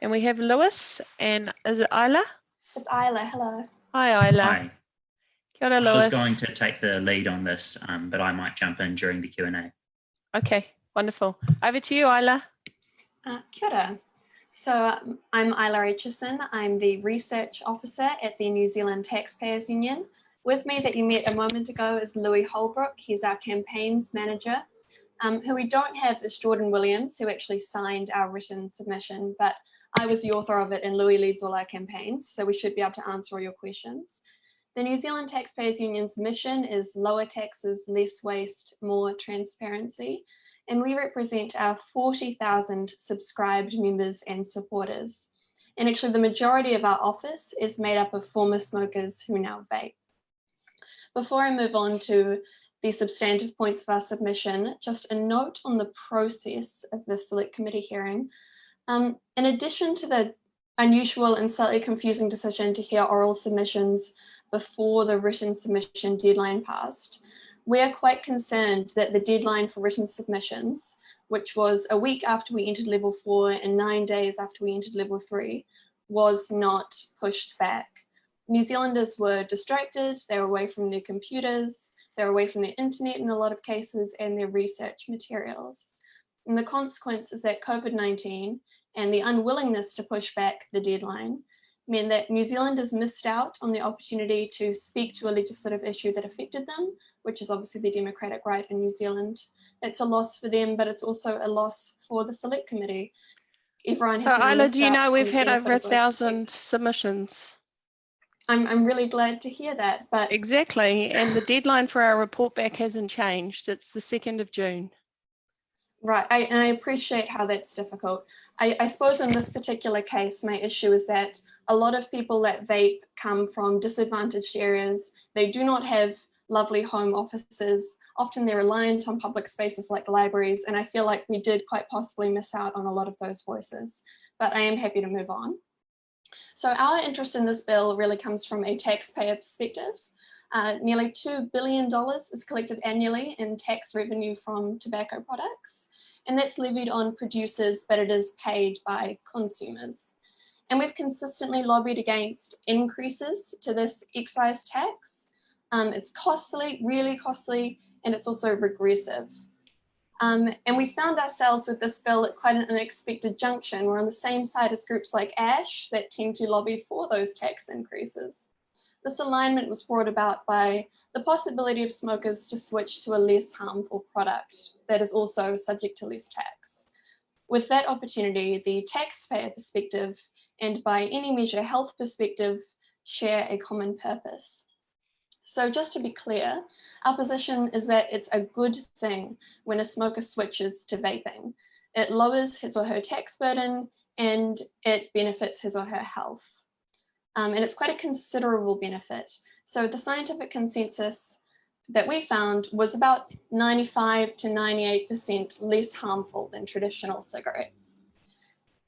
And we have Lewis, and is it Isla? It's Isla, hello. Hi, Isla. Hi. Kia ora, Lewis. I was going to take the lead on this, but I might jump in during the Q&A. Okay, wonderful. Over to you, Isla. Kia ora. So I'm Isla Aitchison. I'm the Research Officer at the New Zealand Taxpayers Union. With me that you met a moment ago is Louis Holbrook. He's our Campaigns Manager. Who we don't have is Jordan Williams, who actually signed our written submission, but I was the author of it and Louis leads all our campaigns, so we should be able to answer all your questions. The New Zealand Taxpayers Union's mission is lower taxes, less waste, more transparency, and we represent our 40,000 subscribed members and supporters. And actually the majority of our office is made up of former smokers who now vape. Before I move on to the substantive points of our submission, just a note on the process of the Select Committee hearing. In addition to the unusual and slightly confusing decision to hear oral submissions before the written submission deadline passed, we are quite concerned that the deadline for written submissions, which was a week after we entered level 4 and 9 days after we entered level 3, was not pushed back. New Zealanders were distracted, they were away from their computers, they were away from the internet in a lot of cases and their research materials. And the consequence is that COVID-19 and the unwillingness to push back the deadline meant that New Zealanders missed out on the opportunity to speak to a legislative issue that affected them, which is obviously the democratic right in New Zealand. It's a loss for them, but it's also a loss for the Select Committee. Everyone So Isla, do you know we've had over 1,000 submissions? I'm really glad to hear that. But exactly, and the deadline for our report back hasn't changed. It's the 2nd of June. Right, and I appreciate how that's difficult. I suppose in this particular case, my issue is that a lot of people that vape come from disadvantaged areas. They do not have lovely home offices. Often they're reliant on public spaces like libraries, and I feel like we did quite possibly miss out on a lot of those voices. But I am happy to move on. So our interest in this bill really comes from a taxpayer perspective. Nearly $2 billion is collected annually in tax revenue from tobacco products, and that's levied on producers, but it is paid by consumers. And we've consistently lobbied against increases to this excise tax. It's costly, really costly, and it's also regressive. And we found ourselves with this bill at quite an unexpected junction. We're on the same side as groups like ASH that tend to lobby for those tax increases. This alignment was brought about by the possibility of smokers to switch to a less harmful product that is also subject to less tax. With that opportunity, the taxpayer perspective and by any measure health perspective share a common purpose. So just to be clear, our position is that it's a good thing when a smoker switches to vaping. It lowers his or her tax burden and it benefits his or her health. And it's quite a considerable benefit. So the scientific consensus that we found was about 95 to 98% less harmful than traditional cigarettes.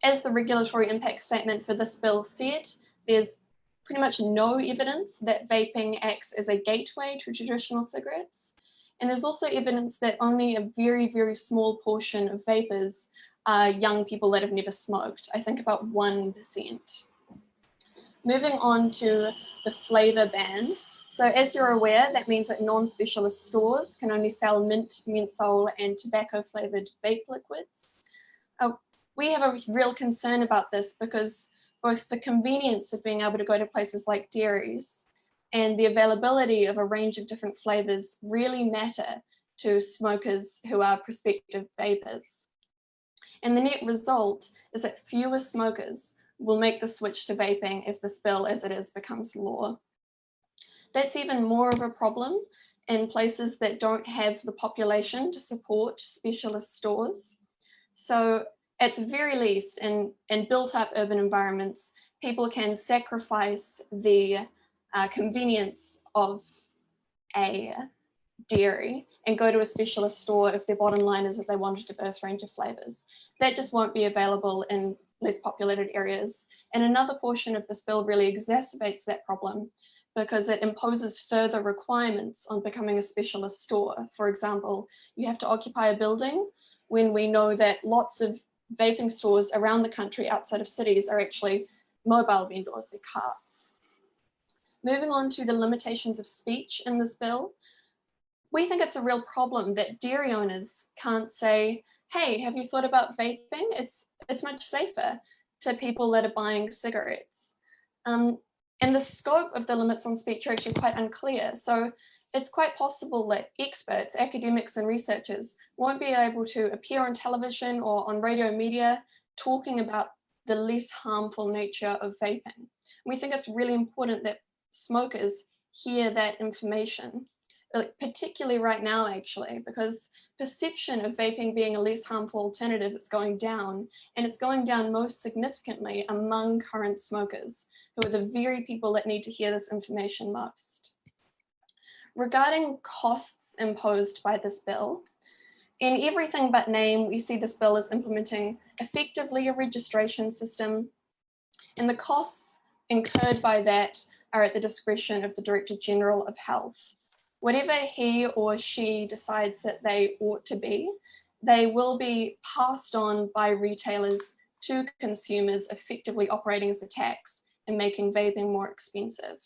As the regulatory impact statement for this bill said, there's pretty much no evidence that vaping acts as a gateway to traditional cigarettes. And there's also evidence that only a very, very small portion of vapers are young people that have never smoked. I think about 1%. Moving on to the flavour ban. So as you're aware, that means that non-specialist stores can only sell mint, menthol and tobacco flavoured vape liquids. We have a real concern about this because both the convenience of being able to go to places like dairies and the availability of a range of different flavours really matter to smokers who are prospective vapers. And the net result is that fewer smokers will make the switch to vaping if this bill as it is becomes law. That's even more of a problem in places that don't have the population to support specialist stores. So at the very least, in built up urban environments, people can sacrifice the convenience of a dairy and go to a specialist store if their bottom line is that they want a diverse range of flavours. That just won't be available in less populated areas. And another portion of this bill really exacerbates that problem because it imposes further requirements on becoming a specialist store. For example, you have to occupy a building when we know that lots of vaping stores around the country outside of cities are actually mobile vendors, they're carts. Moving on to the limitations of speech in this bill, we think it's a real problem that dairy owners can't say, hey, have you thought about vaping? It's much safer, to people that are buying cigarettes. And the scope of the limits on speech are actually quite unclear. So it's quite possible that experts, academics and researchers won't be able to appear on television or on radio media talking about the less harmful nature of vaping. We think it's really important that smokers hear that information, particularly right now, actually, because perception of vaping being a less harmful alternative is going down, and it's going down most significantly among current smokers, who are the very people that need to hear this information most. Regarding costs imposed by this bill, in everything but name, we see this bill as implementing effectively a registration system, and the costs incurred by that are at the discretion of the Director General of Health. Whatever he or she decides that they ought to be, they will be passed on by retailers to consumers, effectively operating as a tax and making vaping more expensive.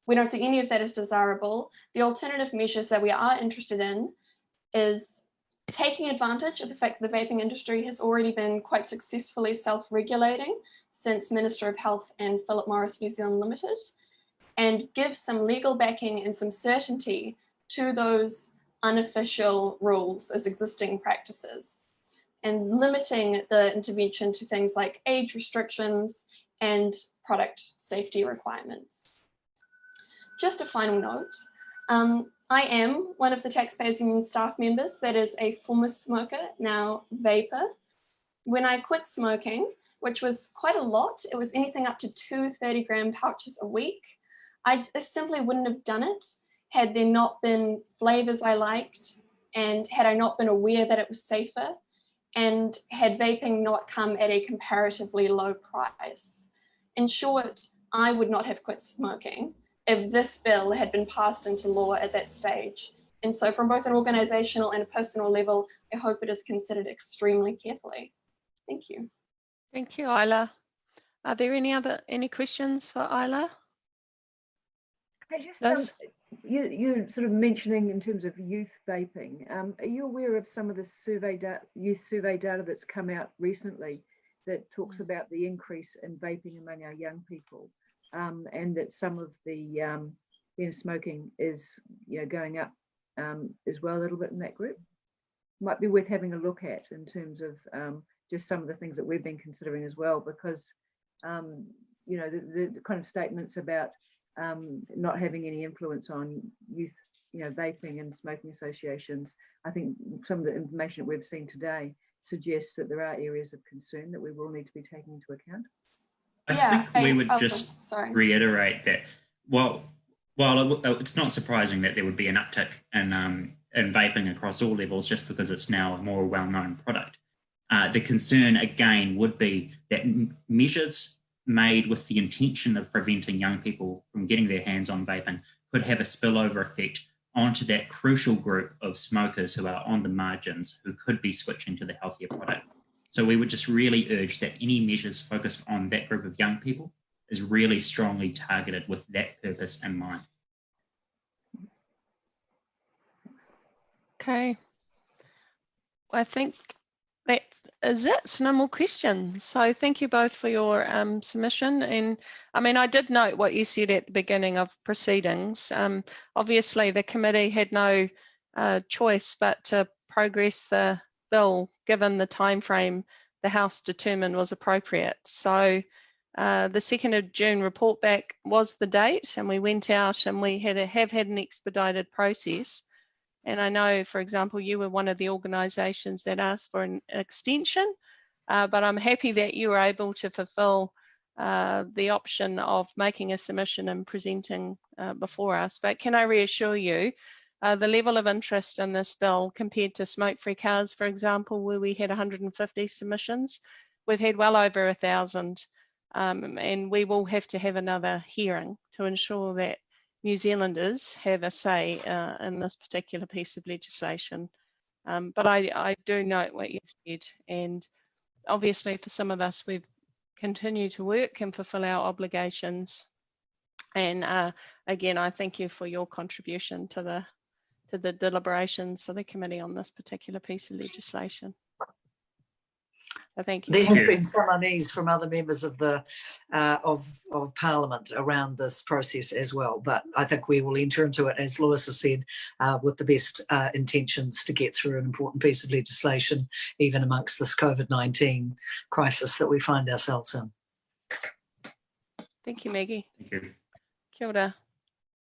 We don't see any of that as desirable. The alternative measures that we are interested in is taking advantage of the fact that the vaping industry has already been quite successfully self-regulating since Minister of Health and Philip Morris New Zealand Limited, and give some legal backing and some certainty to those unofficial rules as existing practices, and limiting the intervention to things like age restrictions and product safety requirements. Just a final note, I am one of the Taxpayers Union staff members that is a former smoker, now vapor. When I quit smoking, which was quite a lot, it was anything up to 2 30-gram pouches a week, I simply wouldn't have done it had there not been flavors I liked, and had I not been aware that it was safer, and had vaping not come at a comparatively low price. In short, I would not have quit smoking if this bill had been passed into law at that stage. And so from both an organizational and a personal level, I hope it is considered extremely carefully. Thank you. Thank you, Isla. Are there any questions for Isla? I just, you're sort of mentioning in terms of youth vaping. Are you aware of some of the youth survey data that's come out recently that talks about the increase in vaping among our young people, and that some of the smoking is going up as well a little bit in that group? Might be worth having a look at in terms of just some of the things that we've been considering as well, because the kind of statements about not having any influence on youth, vaping and smoking associations. I think some of the information that we've seen today suggests that there are areas of concern that we will need to be taking into account. I think we would just reiterate that while it's not surprising that there would be an uptick in vaping across all levels just because it's now a more well-known product, the concern again would be that measures made with the intention of preventing young people from getting their hands on vaping could have a spillover effect onto that crucial group of smokers who are on the margins, who could be switching to the healthier product. So we would just really urge that any measures focused on that group of young people is really strongly targeted with that purpose in mind. Okay. I think that is it. No more questions. So thank you both for your submission. And I mean, I did note what you said at the beginning of proceedings. Obviously, the committee had no choice but to progress the bill given the time frame the House determined was appropriate. So the 2nd of June report back was the date, and we went out and we have had an expedited process. And I know, for example, you were one of the organisations that asked for an extension, but I'm happy that you were able to fulfil the option of making a submission and presenting before us. But can I reassure you, the level of interest in this bill compared to smoke-free cars, for example, where we had 150 submissions, we've had well over 1,000, and we will have to have another hearing to ensure that New Zealanders have a say in this particular piece of legislation. But I do note what you said, and obviously for some of us, we've continued to work and fulfill our obligations. And again, I thank you for your contribution to the deliberations for the committee on this particular piece of legislation. So thank you. There have been some unease from other members of the of Parliament around this process as well, but I think we will enter into it, as Lewis has said, with the best intentions to get through an important piece of legislation, even amongst this COVID-19 crisis that we find ourselves in. Thank you, Maggie. Thank you. Kia ora.